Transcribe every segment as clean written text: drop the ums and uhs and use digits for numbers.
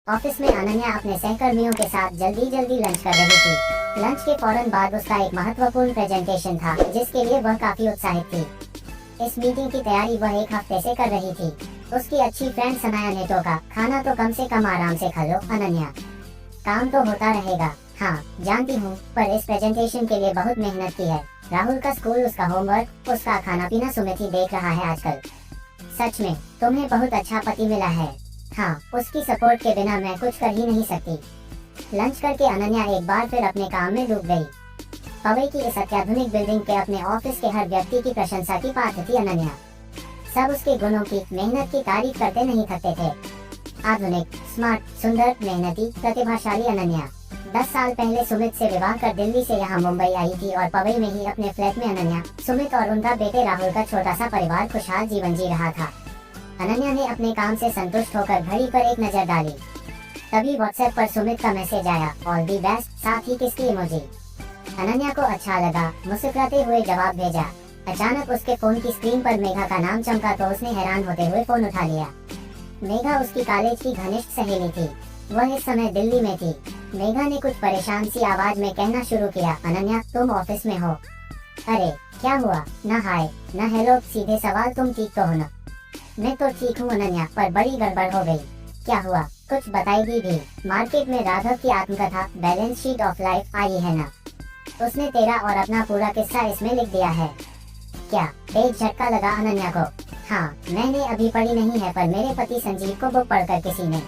Office में अनन्या अपने सहकर्मियों के साथ जल्दी जल्दी लंच कर रही थी। लंच के फौरन बाद उसका एक महत्वपूर्ण प्रेजेंटेशन था जिसके लिए वह काफी उत्साहित थी। इस मीटिंग की तैयारी वह एक हफ्ते से कर रही थी। उसकी अच्छी फ्रेंड सनाया ने टोका, खाना तो कम से कम आराम से खा लो अनन्या, काम तो होता रहेगा। हाँ जानती हूँ, पर इस प्रेजेंटेशन के लिए बहुत मेहनत की है। राहुल का स्कूल, उसका होमवर्क, उसका खाना पीना सुमित ही देख रहा है आजकल। सच में तुम्हें बहुत अच्छा पति मिला है। हाँ, उसकी सपोर्ट के बिना मैं कुछ कर ही नहीं सकती। लंच करके अनन्या एक बार फिर अपने काम में डूब गई। पवई की इस अत्याधुनिक बिल्डिंग के अपने ऑफिस के हर व्यक्ति की प्रशंसा की पात्र थी अनन्या। सब उसके गुणों की, मेहनत की तारीफ करते नहीं थकते थे। आधुनिक, स्मार्ट, सुंदर, मेहनती, प्रतिभाशाली अनन्या 10 साल पहले सुमित से विवाह कर दिल्ली से यहाँ मुंबई आई थी और पवई में ही अपने फ्लैट में अनन्या, सुमित और उनका बेटे राहुल का छोटा सा परिवार खुशहाल जीवन जी रहा था। अनन्या ने अपने काम से संतुष्ट होकर घड़ी पर एक नजर डाली। तभी व्हाट्सएप पर सुमित का मैसेज आया, ऑल दी बेस्ट, साथ ही किसकी इमोजी। अनन्या को अच्छा लगा, मुस्कुराते हुए जवाब भेजा। अचानक उसके फोन की स्क्रीन पर मेघा का नाम चमका तो उसने हैरान होते हुए फोन उठा लिया। मेघा उसकी कॉलेज की घनिष्ठ सहेली थी। वह इस समय दिल्ली में थी। मेघा ने कुछ परेशान सी आवाज में कहना शुरू किया, अनन्या तुम ऑफिस में हो? अरे क्या हुआ? न हाय न हेलो, सीधे सवाल, तुम ठीक तो हो ना? मैं तो ठीक हूँ अनन्या, पर बड़ी गड़बड़ हो गई। क्या हुआ? कुछ बताएगी भी। मार्केट में राघव की आत्मकथा balance sheet of life I है ना, उसने तेरा और अपना पूरा किस्सा इसमें लिख दिया है। क्या? एक झटका लगा अनन्या को। हाँ, मैंने अभी पढ़ी नहीं है, पर मेरे पति संजीव को बुक पढ़कर किसी ने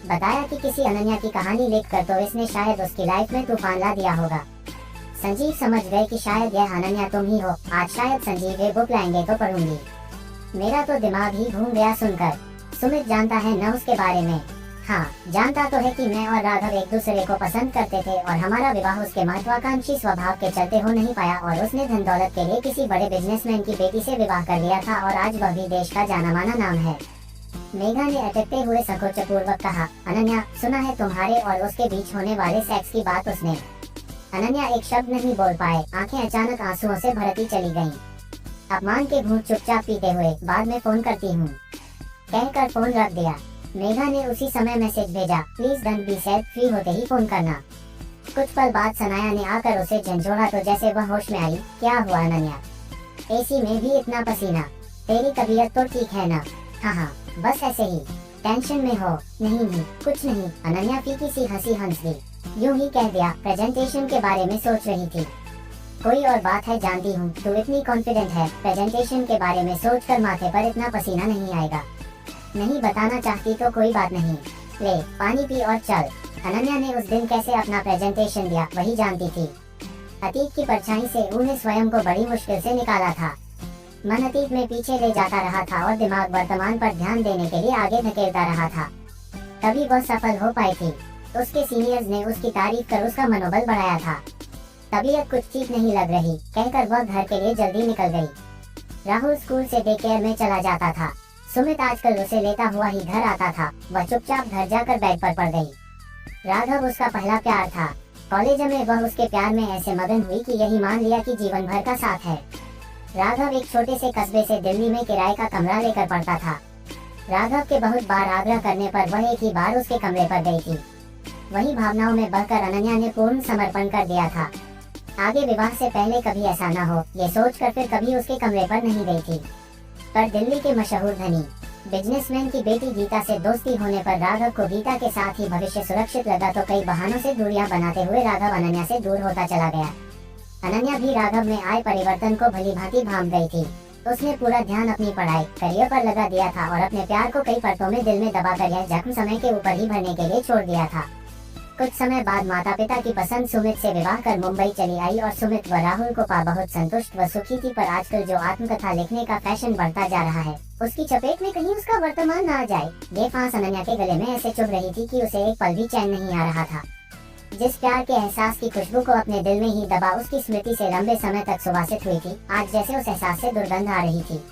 बताया कि किसी अनन्या की कहानी लिखकर तो इसने शायद उसकी लाइफ में तूफान ला दिया होगा। संजीव समझ गए कि शायद यह अनन्या तुम ही हो। आज शायद संजीव ये बुक लाएंगे तो पढ़ूंगी। मेरा तो दिमाग ही घूम गया सुनकर। सुमित जानता है न उसके बारे में? हाँ, जानता तो है कि मैं और राघव एक दूसरे को पसंद करते थे और हमारा विवाह उसके महत्वाकांक्षी स्वभाव के चलते हो नहीं पाया और उसने धन दौलत के लिए किसी बड़े बिजनेसमैन की बेटी से विवाह कर लिया था और आज वह भी देश का जाना माना नाम है। मेघा ने अटकते हुए संकोचपूर्वक कहा, अनन्या सुना है तुम्हारे और उसके बीच होने वाले सेक्स की बात उसने। अनन्या एक शब्द नहीं बोल पाए, आंखें अचानक आंसुओं से भरती चली गईं। अपमान के घूंट चुपचाप पीते हुए, बाद में फोन करती हूँ कहकर फोन रख दिया। मेघा ने उसी समय मैसेज भेजा, please don't be sad, free होते ही फोन करना। कुछ पल बाद सनाया ने आकर उसे झंझोड़ा तो जैसे वह होश में आई। क्या हुआ अनन्या? एसी में भी इतना पसीना? तेरी तबीयत तो ठीक है ना? हाँ, बस ऐसे ही, टेंशन में हो? नहीं, कुछ नहीं। अनन्या फीकी सी हंसी हंस दी, यूं ही कह दिया, प्रेजेंटेशन के बारे में सोच रही थी। कोई और बात है जानती हूँ, तू इतनी कॉन्फिडेंट है, प्रेजेंटेशन के बारे में सोचकर माथे पर इतना पसीना नहीं आएगा। नहीं बताना चाहती तो कोई बात नहीं, ले पानी पी और चल। अनन्या ने उस दिन कैसे अपना प्रेजेंटेशन दिया वही जानती थी। अतीत की परछाई से उन्हें स्वयं को बड़ी मुश्किल से निकाला था। मन अतीत में पीछे ले जाता रहा था और दिमाग वर्तमान पर ध्यान देने के लिए आगे धकेलता रहा था। तभी वह सफल हो पाई थी। उसके सीनियर्स ने उसकी तारीफ कर उसका मनोबल बढ़ाया था। तबीयत कुछ ठीक नहीं लग रही कहकर वह घर के लिए जल्दी निकल गई। राहुल स्कूल से डे केयर में चला जाता था। सुमित आजकल उसे लेता हुआ ही घर आता था। वह चुपचाप घर जाकर बेड पर पड़ गई। राघव उसका पहला प्यार था। कॉलेज में वह उसके प्यार में ऐसे मगन हुई कि यही मान लिया कि जीवन भर का साथ है। राघव एक छोटे से कस्बे से दिल्ली में किराए का कमरा लेकर पड़ता था। राघव के बहुत बार आग्रह करने पर वह एक ही बार उसके कमरे पर गई थी। वही भावनाओं में बहकर अनन्या ने पूर्ण समर्पण कर दिया था। आगे विवाह से पहले कभी ऐसा न हो, ये सोचकर फिर कभी उसके कमरे पर नहीं गई थी। पर दिल्ली के मशहूर धनी बिजनेसमैन की बेटी गीता से दोस्ती होने पर राघव को गीता के साथ ही भविष्य सुरक्षित लगा तो कई बहानों से दूरियां बनाते हुए राघव अनन्या से दूर होता चला गया। अनन्या भी राघव में आए परिवर्तन को भली भांति भांप गई थी। उसने पूरा ध्यान अपनी पढ़ाई, करियर पर लगा दिया था और अपने प्यार को कई परतों में दिल में दबाकर यह जख्म समय के ऊपर ही भरने के लिए छोड़ दिया था। कुछ समय बाद माता पिता की पसंद सुमित से विवाह कर मुंबई चली आई और सुमित व राहुल को पा बहुत संतुष्ट व सुखी थी। पर आजकल जो आत्मकथा लिखने का फैशन बढ़ता जा रहा है, उसकी चपेट में कहीं उसका वर्तमान न आ जाए, ये फांस अनन्या के गले में ऐसे चुभ रही थी कि उसे एक पल भी चैन नहीं आ रहा था। जिस प्यार के एहसास की खुशबू को अपने दिल में ही दबा उसकी स्मृति से लंबे समय तक सुवासित हुई थी, आज जैसे उस एहसास से दुर्गंध आ रही थी।